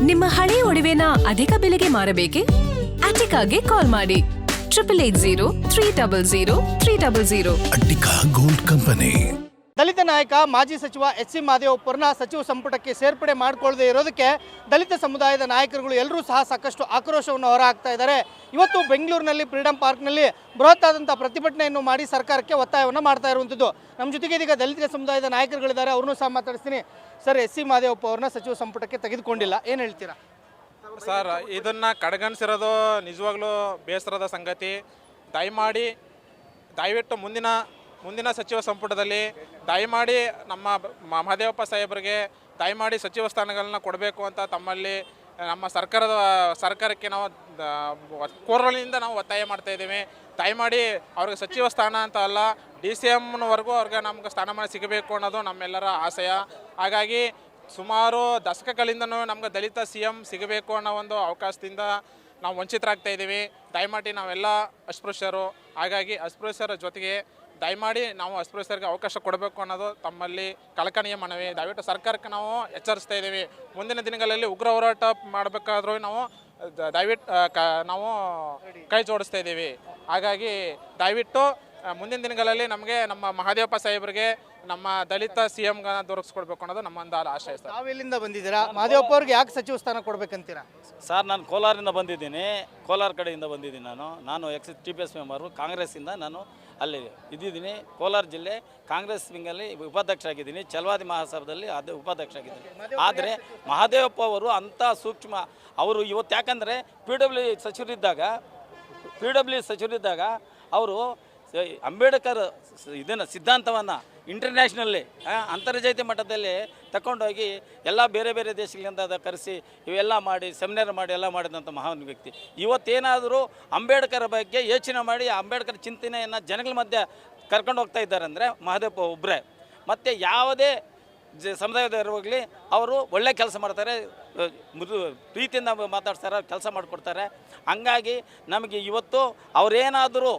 ನಿಮ್ಮ ಹಳೆಯ ಒಡವೆನ ಅಧಿಕ ಬೆಲೆಗೆ ಮಾರಬೇಕೆ? ಅಟಿಕಾಗೆ ಕಾಲ್ ಮಾಡಿ 8803000300. Attica gold company. ದಲಿತ ನಾಯಕ ಮಾಜಿ ಸಚಿವ ಎಸ್.ಸಿ. ಮಹದೇವಪ್ಪರನ್ನ ಸಚಿವ ಸಂಪುಟಕ್ಕೆ ಸೇರ್ಪಡೆ ಮಾಡಿಕೊಳ್ಳದೆ ಇರೋದಕ್ಕೆ ದಲಿತ ಸಮುದಾಯದ ನಾಯಕರುಗಳು ಎಲ್ಲರೂ ಸಹ ಸಾಕಷ್ಟು ಆಕ್ರೋಶವನ್ನು ಹೊರಹಾಕ್ತಾ ಇದ್ದಾರೆ. ಇವತ್ತು ಬೆಂಗಳೂರಿನಲ್ಲಿ ಫ್ರೀಡಂ ಪಾರ್ಕ್ನಲ್ಲಿ ಬೃಹತ್ ಆದಂಥ ಪ್ರತಿಭಟನೆಯನ್ನು ಮಾಡಿ ಸರ್ಕಾರಕ್ಕೆ ಒತ್ತಾಯವನ್ನು ಮಾಡ್ತಾ ಇರುವಂಥದ್ದು. ನಮ್ಮ ಜೊತೆಗೆ ಇದೀಗ ದಲಿತ ಸಮುದಾಯದ ನಾಯಕರುಗಳಿದ್ದಾರೆ, ಅವ್ರನ್ನೂ ಸಹ ಮಾತಾಡಿಸ್ತೀನಿ. Sir, SC. ಮಹದೇವಪ್ಪ ಅವ್ರನ್ನ ಸಚಿವ ಸಂಪುಟಕ್ಕೆ ತೆಗೆದುಕೊಂಡಿಲ್ಲ, ಏನು ಹೇಳ್ತೀರಾ? ಸರ್, ಇದನ್ನು ಕಡೆಗಣಿಸಿರೋದು ನಿಜವಾಗ್ಲೂ ಬೇಸರದ ಸಂಗತಿ. ದಯವಿಟ್ಟು ಮುಂದಿನ ಸಚಿವ ಸಂಪುಟದಲ್ಲಿ ದಯಮಾಡಿ ನಮ್ಮ ಮಹದೇವಪ್ಪ ಸಾಹೇಬರಿಗೆ ದಯಮಾಡಿ ಸಚಿವ ಸ್ಥಾನಗಳನ್ನ ಕೊಡಬೇಕು ಅಂತ ತಮ್ಮಲ್ಲಿ ನಮ್ಮ ಸರ್ಕಾರಕ್ಕೆ ನಾವು ಕೋರಲಿನಿಂದ ನಾವು ಒತ್ತಾಯ ಮಾಡ್ತಾ ಇದ್ದೀವಿ. ದಯಮಾಡಿ ಅವ್ರಿಗೆ ಸಚಿವ ಸ್ಥಾನ ಅಂತ ಅಲ್ಲ, DCMವರೆಗೂ ಅವ್ರಿಗೆ ನಮ್ಗೆ ಸ್ಥಾನಮಾನ ಸಿಗಬೇಕು ಅನ್ನೋದು ನಮ್ಮೆಲ್ಲರ ಆಶಯ. ಹಾಗಾಗಿ ಸುಮಾರು ದಶಕಗಳಿಂದನೂ ನಮ್ಗೆ ದಲಿತ CM ಸಿಗಬೇಕು ಅನ್ನೋ ಒಂದು ಅವಕಾಶದಿಂದ ನಾವು ವಂಚಿತರಾಗ್ತಾ ಇದ್ದೀವಿ. ದಯಮಾಡಿ ನಾವೆಲ್ಲ ಅಸ್ಪೃಶ್ಯರು, ಹಾಗಾಗಿ ಅಸ್ಪೃಶ್ಯರ ಜೊತೆಗೆ ದಯಮಾಡಿ ನಾವು ಅಸ್ಪೃಶ್ಯರಿಗೆ ಅವಕಾಶ ಕೊಡಬೇಕು ಅನ್ನೋದು ತಮ್ಮಲ್ಲಿ ಕಳಕಳಿಯ ಮನವಿ. ದಯವಿಟ್ಟು ಸರ್ಕಾರಕ್ಕೆ ನಾವು ಎಚ್ಚರಿಸ್ತಾ ಇದ್ದೀವಿ. ಮುಂದಿನ ದಿನಗಳಲ್ಲಿ ಉಗ್ರ ಹೋರಾಟ ಮಾಡಬೇಕಾದ್ರೂ ನಾವು ನಾವು ಕೈ ಜೋಡಿಸ್ತಾ ಇದ್ದೀವಿ. ಹಾಗಾಗಿ ದಯವಿಟ್ಟು ಮುಂದಿನ ದಿನಗಳಲ್ಲಿ ನಮಗೆ ನಮ್ಮ ಮಹದೇವಪ್ಪ ಸಾಹೇಬರಿಗೆ ನಮ್ಮ ದಲಿತ CMಗಳನ್ನ ದೊರಕಿಸ್ಕೊಡ್ಬೇಕು ಅನ್ನೋದು ನಮ್ಮೊಂದು ಆಶಯ. ಸರ್, ತಾವೆಲ್ಲಿಂದ ಬಂದಿದ್ದೀರಾ? ಮಹದೇವಪ್ಪ ಅವ್ರಿಗೆ ಯಾಕೆ ಸಚಿವ ಸ್ಥಾನ ಕೊಡ್ಬೇಕಂತೀರಾ? ಸರ್, ನಾನು ಕೋಲಾರಿಂದ ಬಂದಿದ್ದೀನಿ. ಕೋಲಾರ ಕಡೆಯಿಂದ ಬಂದಿದ್ದೀನಿ. ನಾನು TPS ಮೆಂಬರು, ಕಾಂಗ್ರೆಸ್ಸಿಂದ ನಾನು ಅಲ್ಲಿ ಇದ್ದಿದ್ದೀನಿ. ಕೋಲಾರ ಜಿಲ್ಲೆ ಕಾಂಗ್ರೆಸ್ ವಿಂಗಲ್ಲಿ ಉಪಾಧ್ಯಕ್ಷ ಆಗಿದ್ದೀನಿ. ಛಲವಾದಿ ಮಹಾಸಭಾದಲ್ಲಿ ಅದು ಉಪಾಧ್ಯಕ್ಷ ಆಗಿದ್ದೀನಿ. ಆದರೆ ಮಹದೇವಪ್ಪ ಅವರು ಅಂಥ ಸೂಕ್ಷ್ಮ ಅವರು ಇವತ್ತು, ಯಾಕಂದರೆ PW ಸಚಿವರಿದ್ದಾಗ ಅವರು ಅಂಬೇಡ್ಕರ್ ಇದನ್ನು ಸಿದ್ಧಾಂತವನ್ನು ಇಂಟರ್ನ್ಯಾಷನಲ್ಲಿ ಅಂತರ್ಜಾತೀಯ ಮಟ್ಟದಲ್ಲಿ ತಗೊಂಡೋಗಿ ಎಲ್ಲ ಬೇರೆ ಬೇರೆ ದೇಶಗಳಿಂದ ಕರೆಸಿ ಇವೆಲ್ಲ ಮಾಡಿ ಸೆಮಿನಾರ್ ಮಾಡಿ ಎಲ್ಲ ಮಾಡಿದಂಥ ಮಹಾನ್ ವ್ಯಕ್ತಿ. ಇವತ್ತೇನಾದರೂ ಅಂಬೇಡ್ಕರ್ ಬಗ್ಗೆ ಯೋಚನೆ ಮಾಡಿ ಅಂಬೇಡ್ಕರ್ ಚಿಂತನೆಯನ್ನು ಜನಗಳ ಮಧ್ಯೆ ಕರ್ಕೊಂಡು ಹೋಗ್ತಾ ಇದ್ದಾರೆ ಅಂದರೆ ಮಹದೇವಪ್ಪ ಒಬ್ಬರೇ. ಮತ್ತು ಯಾವುದೇ ಸಮುದಾಯದವರು ಹೋಗಲಿ ಅವರು ಒಳ್ಳೆ ಕೆಲಸ ಮಾಡ್ತಾರೆ, ಪ್ರೀತಿಯಿಂದ ಮಾತಾಡ್ತಾರೆ, ಕೆಲಸ ಮಾಡಿಕೊಡ್ತಾರೆ. ಹಂಗಾಗಿ ನಮಗೆ ಇವತ್ತು ಅವರೇನಾದರೂ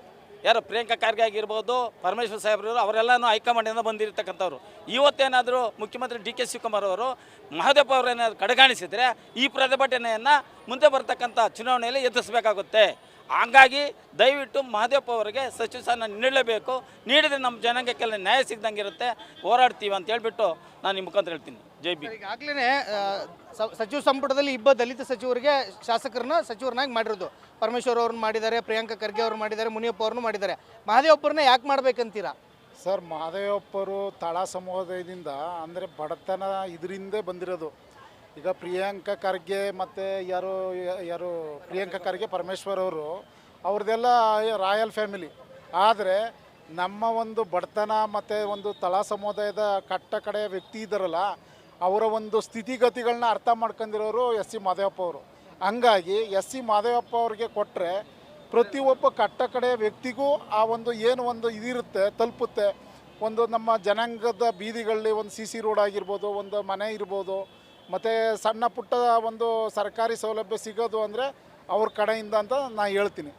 ಯಾರು ಪ್ರಿಯಾಂಕಾ ಖರ್ಗೆ ಆಗಿರ್ಬೋದು, ಪರಮೇಶ್ವರ್ ಸಾಹೇಬ್ರು, ಅವರೆಲ್ಲನೂ ಹೈಕಮಾಂಡಿಂದ ಬಂದಿರತಕ್ಕಂಥವ್ರು. ಇವತ್ತೇನಾದರೂ ಮುಖ್ಯಮಂತ್ರಿ DK ಶಿವಕುಮಾರ್ ಅವರು ಮಹದೇವಪ್ಪ ಅವರೇನಾದರೂ ಕಡೆಗಾಣಿಸಿದರೆ ಈ ಪ್ರತಿಭಟನೆಯನ್ನು ಮುಂದೆ ಬರ್ತಕ್ಕಂಥ ಚುನಾವಣೆಯಲ್ಲಿ ಎದುರಿಸಬೇಕಾಗುತ್ತೆ. ಹಂಗಾಗಿ ದಯವಿಟ್ಟು ಮಹದೇವಪ್ಪ ಅವರಿಗೆ ಸಚಿವ ಸ್ಥಾನ ನೀಡಲೇಬೇಕು. ನೀಡಿದರೆ ನಮ್ಮ ಜನಾಂಗಕ್ಕೆಲ್ಲ ನ್ಯಾಯ ಸಿಗ್ದಂಗೆ ಇರುತ್ತೆ, ಹೋರಾಡ್ತೀವಿ ಅಂತ ಹೇಳ್ಬಿಟ್ಟು ನಾನು ನಿಮ್ಮ ಮುಖಾಂತರ ಹೇಳ್ತೀನಿ. ಜೈ ಬಿ. ಈಗಾಗಲೇ ಸಚಿವ ಸಂಪುಟದಲ್ಲಿ ಇಬ್ಬರು ದಲಿತ ಸಚಿವರಿಗೆ ಶಾಸಕರನ್ನ ಸಚಿವರನ್ನಾಗಿ ಮಾಡಿರೋದು. ಪರಮೇಶ್ವರ್ ಅವ್ರನ್ನ ಮಾಡಿದ್ದಾರೆ, ಪ್ರಿಯಾಂಕಾ ಖರ್ಗೆ ಅವ್ರು ಮಾಡಿದ್ದಾರೆ, ಮುನಿಯಪ್ಪ ಅವ್ರನ್ನೂ ಮಾಡಿದ್ದಾರೆ. ಮಹದೇವಪ್ಪರನ್ನ ಯಾಕೆ ಮಾಡ್ಬೇಕಂತೀರಾ? ಸರ್, ಮಹದೇವಪ್ಪರು ತಳ ಸಮುದಾಯದಿಂದ ಅಂದರೆ ಬಡತನ ಇದರಿಂದ ಬಂದಿರೋದು. ಈಗ ಪ್ರಿಯಾಂಕಾ ಖರ್ಗೆ ಮತ್ತು ಯಾರು ಪ್ರಿಯಾಂಕಾ ಖರ್ಗೆ ಪರಮೇಶ್ವರ್ ಅವ್ರದ್ದೆಲ್ಲ ರಾಯಲ್ ಫ್ಯಾಮಿಲಿ. ಆದರೆ ನಮ್ಮ ಒಂದು ಬಡತನ ಮತ್ತು ಒಂದು ತಳ ಸಮುದಾಯದ ಕಡೆ ವ್ಯಕ್ತಿ ಇದ್ದಾರಲ್ಲ, ಅವರ ಒಂದು ಸ್ಥಿತಿಗತಿಗಳನ್ನ ಅರ್ಥ ಮಾಡ್ಕೊಂಡಿರೋರು ಎಸ್.ಸಿ. ಮಹದೇವಪ್ಪ ಅವರು. ಹಂಗಾಗಿ ಎಸ್.ಸಿ. ಮಹದೇವಪ್ಪ ಅವ್ರಿಗೆ ಕೊಟ್ಟರೆ ಪ್ರತಿಯೊಬ್ಬ ಕಡೆ ವ್ಯಕ್ತಿಗೂ ಆ ಒಂದು ಏನು ಒಂದು ಇದಿರುತ್ತೆ, ತಲುಪುತ್ತೆ. ಒಂದು ನಮ್ಮ ಜನಾಂಗದ ಬೀದಿಗಳಲ್ಲಿ ಒಂದು CC ರೋಡ್ ಆಗಿರ್ಬೋದು, ಒಂದು ಮನೆ ಇರ್ಬೋದು, ಮತ್ತು ಸಣ್ಣ ಪುಟ್ಟ ಒಂದು ಸರ್ಕಾರಿ ಸೌಲಭ್ಯ ಸಿಗೋದು ಅಂದರೆ ಅವ್ರ ಕಡೆಯಿಂದ ಅಂತ ನಾನು ಹೇಳ್ತೀನಿ.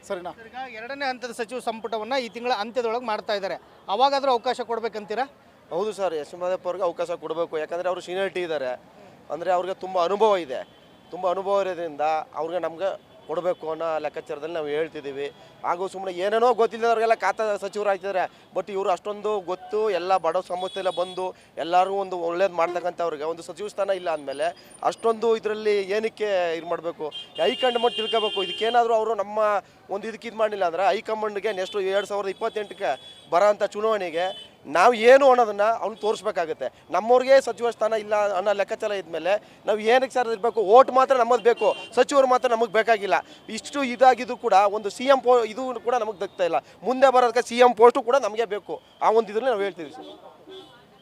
ಸರಿನಾ? ಈಗ ಎರಡನೇ ಹಂತದ ಸಚಿವ ಸಂಪುಟವನ್ನು ಈ ತಿಂಗಳ ಅಂತ್ಯದೊಳಗೆ ಮಾಡ್ತಾ ಇದ್ದಾರೆ. ಅವಾಗಾದರೂ ಅವಕಾಶ ಕೊಡಬೇಕಂತೀರಾ? ಹೌದು ಸರ್, ಎಸ್. ಮಹದೇವಪ್ಪ ಅವ್ರಿಗೆ ಅವಕಾಶ ಕೊಡಬೇಕು. ಯಾಕಂದರೆ ಅವರು ಸೀನಿಯರಿಟಿ ಇದ್ದಾರೆ, ಅಂದರೆ ಅವ್ರಿಗೆ ತುಂಬ ಅನುಭವ ಇದೆ. ತುಂಬ ಅನುಭವ ಇರೋದ್ರಿಂದ ಅವ್ರಿಗೆ ನಮ್ಗೆ ಕೊಡಬೇಕು ಅನ್ನೋ ಲೆಕ್ಕಾಚಾರದಲ್ಲಿ ನಾವು ಹೇಳ್ತಿದ್ದೀವಿ. ಹಾಗೂ ಸುಮ್ಮನೆ ಏನೇನೋ ಗೊತ್ತಿಲ್ಲದವ್ರಿಗೆಲ್ಲ ಖಾತಾ ಸಚಿವರು ಆಗ್ತಿದ್ದಾರೆ. ಬಟ್ ಇವರು ಅಷ್ಟೊಂದು ಗೊತ್ತು, ಎಲ್ಲ ಬಡ ಸಮಸ್ಯೆಲ್ಲ ಬಂದು ಎಲ್ಲರೂ ಒಂದು ಒಳ್ಳೇದು ಮಾಡ್ತಕ್ಕಂಥವ್ರಿಗೆ ಒಂದು ಸಚಿವ ಸ್ಥಾನ ಇಲ್ಲ ಅಂದಮೇಲೆ ಅಷ್ಟೊಂದು ಇದರಲ್ಲಿ ಏನಕ್ಕೆ ಇದು ಮಾಡಬೇಕು? ಹೈಕಮಾಂಡ್ ತಿಳ್ಕೋಬೇಕು. ಇದಕ್ಕೇನಾದರೂ ಅವರು ನಮ್ಮ ಒಂದು ಇದಕ್ಕೆ ಇದು ಮಾಡಲಿಲ್ಲ ಅಂದರೆ ಹೈಕಮಾಂಡ್ಗೆ ನೆಕ್ಸ್ಟು 2028ಕ್ಕೆ ಬರೋಂಥ ಚುನಾವಣೆಗೆ ನಾವು ಏನು ಅನ್ನೋದನ್ನು ಅವ್ನು ತೋರಿಸ್ಬೇಕಾಗುತ್ತೆ. ನಮ್ಮವ್ರಿಗೆ ಸಚಿವ ಸ್ಥಾನ ಇಲ್ಲ ಅನ್ನೋ ಲೆಕ್ಕಾಚಾರ ಇದ್ಮೇಲೆ ನಾವು ಏನಕ್ಕೆ ಸರ್ ಇರಬೇಕು? ಓಟ್ ಮಾತ್ರ ನಮ್ಮದು ಬೇಕು, ಸಚಿವರು ಮಾತ್ರ ನಮಗೆ ಬೇಕಾಗಿಲ್ಲ. ಇಷ್ಟು ಇದಾಗಿದ್ದು ಕೂಡ ಒಂದು CM ಇದು ಕೂಡ ನಮಗೆ ದಕ್ತಾ ಇಲ್ಲ. ಮುಂದೆ ಬರೋದಕ್ಕೆ CM ಪೋಸ್ಟು ಕೂಡ ನಮಗೆ ಬೇಕು. ಆ ಒಂದು ಇದರಲ್ಲಿ ನಾವು ಹೇಳ್ತೀವಿ ಸರ್.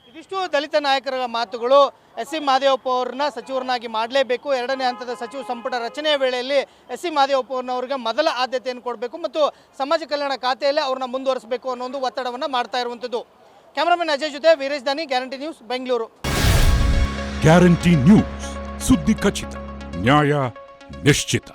ಇದಿಷ್ಟು ದಲಿತ ನಾಯಕರ ಮಾತುಗಳು. ಎಸ್.ಸಿ. ಮಹದೇವಪ್ಪ ಅವ್ರನ್ನ ಸಚಿವರನ್ನಾಗಿ ಮಾಡಲೇಬೇಕು. ಎರಡನೇ ಹಂತದ ಸಚಿವ ಸಂಪುಟ ರಚನೆಯ ವೇಳೆಯಲ್ಲಿ ಎಸ್.ಸಿ. ಮಹದೇವಪ್ಪನವ್ರಿಗೆ ಮೊದಲ ಆದ್ಯತೆಯನ್ನು ಕೊಡಬೇಕು ಮತ್ತು ಸಮಾಜ ಕಲ್ಯಾಣ ಖಾತೆಯಲ್ಲೇ ಅವ್ರನ್ನ ಮುಂದುವರಿಸಬೇಕು ಅನ್ನೋ ಒಂದು ಒತ್ತಡವನ್ನು ಮಾಡ್ತಾ ಇರುವಂಥದ್ದು. ಕ್ಯಾಮರಾಮನ್ ಅಜಯ್ ಜೊತೆ ವೀರೇಶ್ ದಾನಿ, guarantee news, Bengaluru. Guarantee news, ಸುದ್ದಿ ಖಚಿತ, ನ್ಯಾಯ ನಿಶ್ಚಿತ.